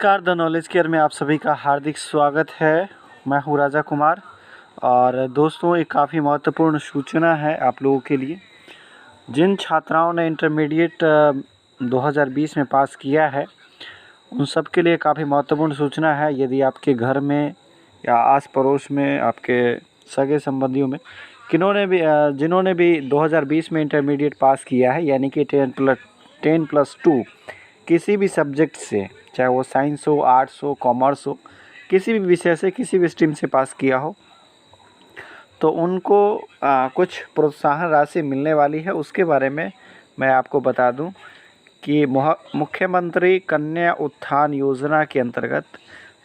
नमस्कार, the knowledge care में आप सभी का हार्दिक स्वागत है। मैं हूँ राजा कुमार। और दोस्तों, एक काफ़ी महत्वपूर्ण सूचना है आप लोगों के लिए। जिन छात्राओं ने इंटरमीडिएट 2020 में पास किया है, उन सब के लिए काफ़ी महत्वपूर्ण सूचना है। यदि आपके घर में या आस पड़ोस में, आपके सगे संबंधियों में जिन्होंने भी 2020 में इंटरमीडिएट पास किया है, यानी कि 10+2 किसी भी सब्जेक्ट से, चाहे वो साइंस हो, आर्ट्स हो, कॉमर्स हो, किसी भी विषय से, किसी भी स्ट्रीम से पास किया हो, तो उनको कुछ प्रोत्साहन राशि मिलने वाली है। उसके बारे में मैं आपको बता दूं कि मुख्यमंत्री कन्या उत्थान योजना के अंतर्गत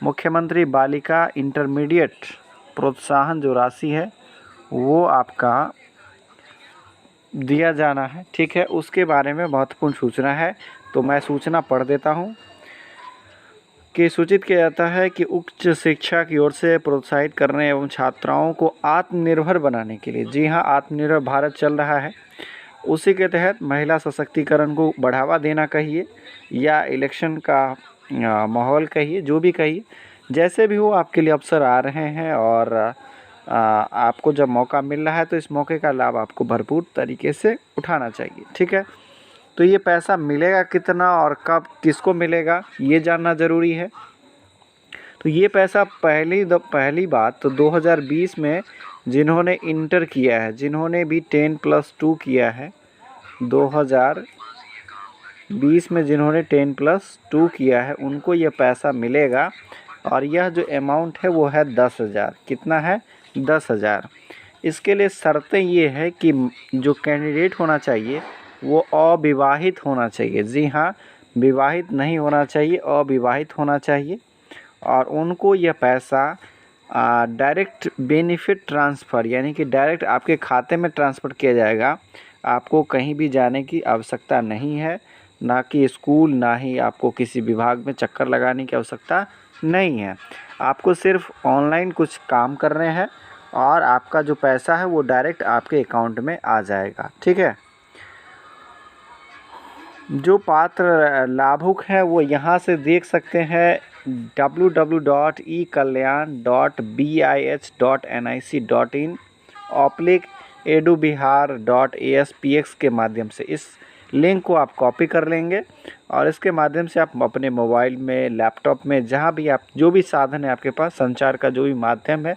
मुख्यमंत्री बालिका इंटरमीडिएट प्रोत्साहन जो राशि है वो आपका दिया जाना है। ठीक है, उसके बारे में महत्वपूर्ण सूचना है, तो मैं सूचना पढ़ देता हूं कि सूचित किया जाता है कि उच्च शिक्षा की ओर से प्रोत्साहित करने एवं छात्राओं को आत्मनिर्भर बनाने के लिए, जी हाँ, आत्मनिर्भर भारत चल रहा है, उसी के तहत महिला सशक्तिकरण को बढ़ावा देना कहिए या इलेक्शन का माहौल कहिए, जो भी कहिए, जैसे भी हो, आपके लिए अवसर आ रहे हैं और आपको जब मौका मिल रहा है तो इस मौके का लाभ आपको भरपूर तरीके से उठाना चाहिए। ठीक है, तो ये पैसा मिलेगा कितना और कब किसको मिलेगा, ये जानना ज़रूरी है। तो ये पैसा पहली बात तो 2020 में जिन्होंने इंटर किया है, जिन्होंने भी 10+2 किया है, 2020 में जिन्होंने 10+2 किया है, उनको ये पैसा मिलेगा। और यह जो अमाउंट है वो है 10,000। कितना है? 10,000। इसके लिए शर्तें ये है कि जो कैंडिडेट होना चाहिए वो अविवाहित होना चाहिए। जी हाँ, विवाहित नहीं होना चाहिए, अविवाहित होना चाहिए। और उनको यह पैसा डायरेक्ट बेनिफिट ट्रांसफ़र, यानी कि डायरेक्ट आपके खाते में ट्रांसफ़र किया जाएगा। आपको कहीं भी जाने की आवश्यकता नहीं है, ना कि स्कूल, ना ही आपको किसी विभाग में चक्कर लगाने की आवश्यकता नहीं है। आपको सिर्फ ऑनलाइन कुछ काम करने हैं और आपका जो पैसा है वो डायरेक्ट आपके अकाउंट में आ जाएगा। ठीक है, जो पात्र लाभुक हैं वो यहाँ से देख सकते हैं www.ebih.nic.in/edubihar.aspx के माध्यम से। इस लिंक को आप कॉपी कर लेंगे और इसके माध्यम से आप अपने मोबाइल में, लैपटॉप में, जहाँ भी आप, जो भी साधन है आपके पास, संचार का जो भी माध्यम है,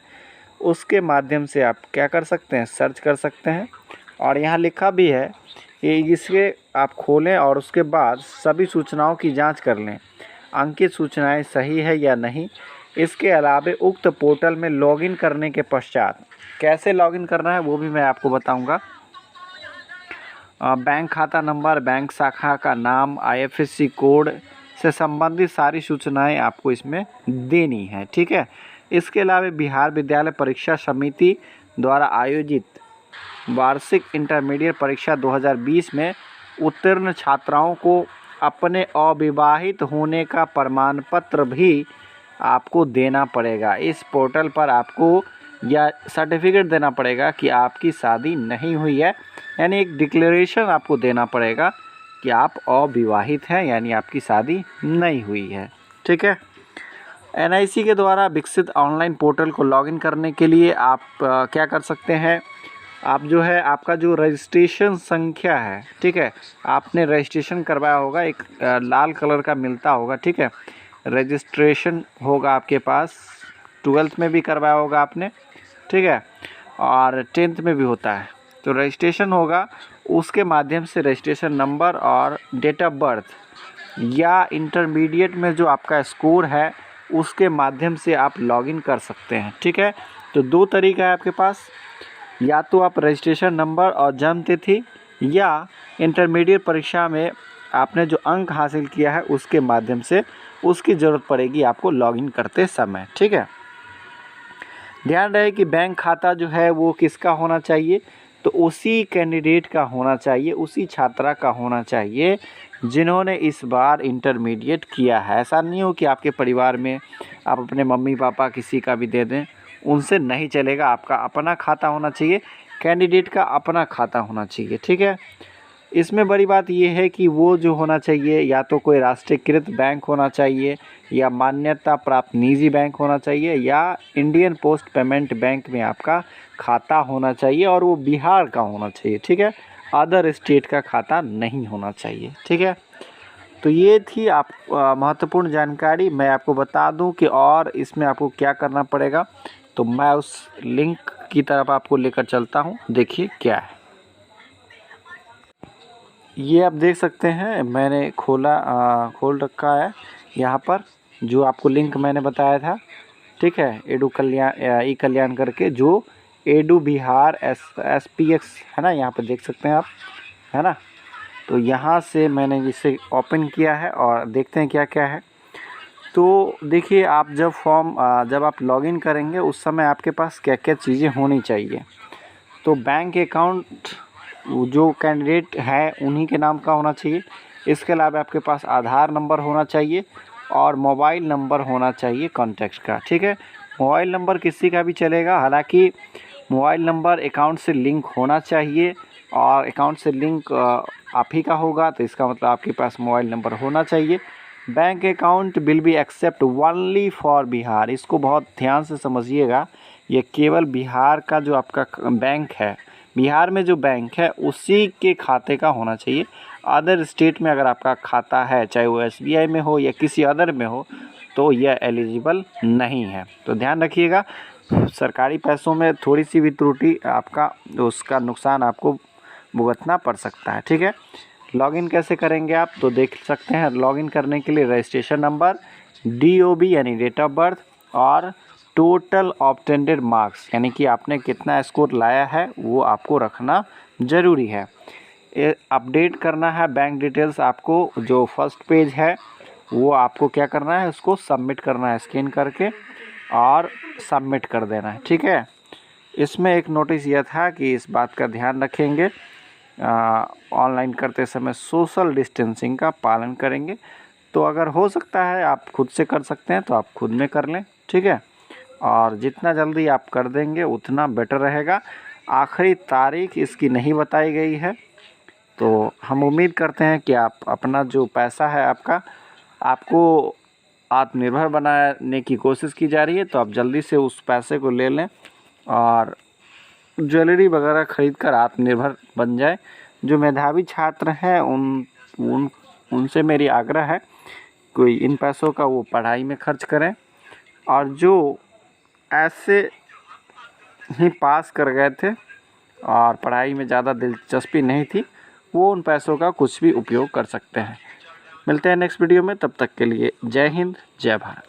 उसके माध्यम से आप क्या कर सकते हैं, सर्च कर सकते हैं। और यहाँ लिखा भी है कि इसके आप खोलें और उसके बाद सभी सूचनाओं की जांच कर लें, अंकित सूचनाएं सही है या नहीं। इसके अलावा उक्त पोर्टल में लॉगिन करने के पश्चात कैसे लॉगिन करना है वो भी मैं आपको बताऊंगा। बैंक खाता नंबर, बैंक शाखा का नाम, IFSC कोड से संबंधित सारी सूचनाएं आपको इसमें देनी है। ठीक है, इसके अलावा बिहार विद्यालय परीक्षा समिति द्वारा आयोजित वार्षिक इंटरमीडिएट परीक्षा 2020 में उत्तीर्ण छात्राओं को अपने अविवाहित होने का प्रमाण पत्र भी आपको देना पड़ेगा। इस पोर्टल पर आपको या सर्टिफिकेट देना पड़ेगा कि आपकी शादी नहीं हुई है, यानी एक डिक्लेरेशन आपको देना पड़ेगा कि आप अविवाहित हैं, यानी आपकी शादी नहीं हुई है। ठीक है, NIC के द्वारा विकसित ऑनलाइन पोर्टल को लॉगिन करने के लिए आप क्या कर सकते हैं, आप जो है, आपका जो रजिस्ट्रेशन संख्या है, ठीक है, आपने रजिस्ट्रेशन करवाया होगा, एक लाल कलर का मिलता होगा। ठीक है, रजिस्ट्रेशन होगा आपके पास, 12th में भी करवाया होगा आपने, ठीक है, और 10th में भी होता है। तो रजिस्ट्रेशन होगा, उसके माध्यम से रजिस्ट्रेशन नंबर और डेट ऑफ बर्थ या इंटरमीडिएट में जो आपका स्कोर है उसके माध्यम से आप लॉगिन कर सकते हैं। ठीक है, तो दो तरीका है आपके पास, या तो आप रजिस्ट्रेशन नंबर और जन्म तिथि, या इंटरमीडिएट परीक्षा में आपने जो अंक हासिल किया है उसके माध्यम से उसकी ज़रूरत पड़ेगी आपको लॉगिन करते समय। ठीक है, ध्यान रहे कि बैंक खाता जो है वो किसका होना चाहिए, तो उसी कैंडिडेट का होना चाहिए, उसी छात्रा का होना चाहिए जिन्होंने इस बार इंटरमीडिएट किया है। ऐसा नहीं हो कि आपके परिवार में आप अपने मम्मी पापा किसी का भी दे दें, उनसे नहीं चलेगा। आपका अपना खाता होना चाहिए, कैंडिडेट का अपना खाता होना चाहिए। ठीक है, इसमें बड़ी बात ये है कि वो जो होना चाहिए या तो कोई राष्ट्रीयकृत बैंक होना चाहिए या मान्यता प्राप्त निजी बैंक होना चाहिए या इंडियन पोस्ट पेमेंट बैंक में आपका खाता होना चाहिए और वो बिहार का होना चाहिए, ठीक है। अदर स्टेट का खाता नहीं होना चाहिए, ठीक है। तो ये थी आप महत्वपूर्ण जानकारी। मैं आपको बता दूं कि और इसमें आपको क्या करना पड़ेगा, तो मैं उस लिंक की तरफ आपको लेकर चलता हूं। देखिए क्या है, ये आप देख सकते हैं मैंने खोल रखा है यहाँ पर, जो आपको लिंक मैंने बताया था, ठीक है। ई कल्याण करके जो एडू बिहार SPX है ना, यहाँ पर देख सकते हैं आप, है ना। तो यहाँ से मैंने इसे ओपन किया है और देखते हैं क्या क्या है। तो देखिए, आप जब आप लॉगिन करेंगे उस समय आपके पास क्या क्या चीज़ें होनी चाहिए। तो बैंक अकाउंट जो कैंडिडेट है उन्हीं के नाम का होना चाहिए। इसके अलावा आपके पास आधार नंबर होना चाहिए और मोबाइल नंबर होना चाहिए कॉन्टैक्ट का, ठीक है। मोबाइल नंबर किसी का भी चलेगा, हालांकि मोबाइल नंबर अकाउंट से लिंक होना चाहिए और अकाउंट से लिंक आप ही का होगा, तो इसका मतलब आपके पास मोबाइल नंबर होना चाहिए। Bank account will be accept only for Bihar, इसको बहुत ध्यान से समझिएगा। ये केवल बिहार का जो आपका बैंक है, बिहार में जो बैंक है उसी के खाते का होना चाहिए। अदर स्टेट में अगर आपका खाता है, चाहे वो SBI में हो या किसी अदर में हो, तो यह एलिजिबल नहीं है। तो ध्यान रखिएगा, सरकारी पैसों में थोड़ी सी भी त्रुटि आपका, उसका नुकसान आपको भुगतना पड़ सकता है, ठीक है। लॉगिन कैसे करेंगे आप, तो देख सकते हैं। लॉगिन करने के लिए रजिस्ट्रेशन नंबर, DOB यानी डेट ऑफ बर्थ और टोटल ऑब्टेंडेड मार्क्स यानी कि आपने कितना स्कोर लाया है वो आपको रखना ज़रूरी है। अपडेट करना है बैंक डिटेल्स आपको, जो फर्स्ट पेज है वो आपको क्या करना है, उसको सबमिट करना है स्कैन करके और सबमिट कर देना है, ठीक है। इसमें एक नोटिस यह था कि इस बात का ध्यान रखेंगे, ऑनलाइन करते समय सोशल डिस्टेंसिंग का पालन करेंगे। तो अगर हो सकता है आप खुद से कर सकते हैं तो आप खुद में कर लें, ठीक है। और जितना जल्दी आप कर देंगे उतना बेटर रहेगा। आखिरी तारीख इसकी नहीं बताई गई है, तो हम उम्मीद करते हैं कि आप अपना जो पैसा है आपको आत्मनिर्भर बनाने की कोशिश की जा रही है, तो आप जल्दी से उस पैसे को ले लें और ज्वेलरी वगैरह खरीद कर आत्मनिर्भर बन जाए। जो मेधावी छात्र हैं उनसे मेरी आग्रह है कोई इन पैसों का वो पढ़ाई में खर्च करें, और जो ऐसे ही पास कर गए थे और पढ़ाई में ज़्यादा दिलचस्पी नहीं थी, वो उन पैसों का कुछ भी उपयोग कर सकते हैं। मिलते हैं नेक्स्ट वीडियो में, तब तक के लिए जय हिंद, जय भारत।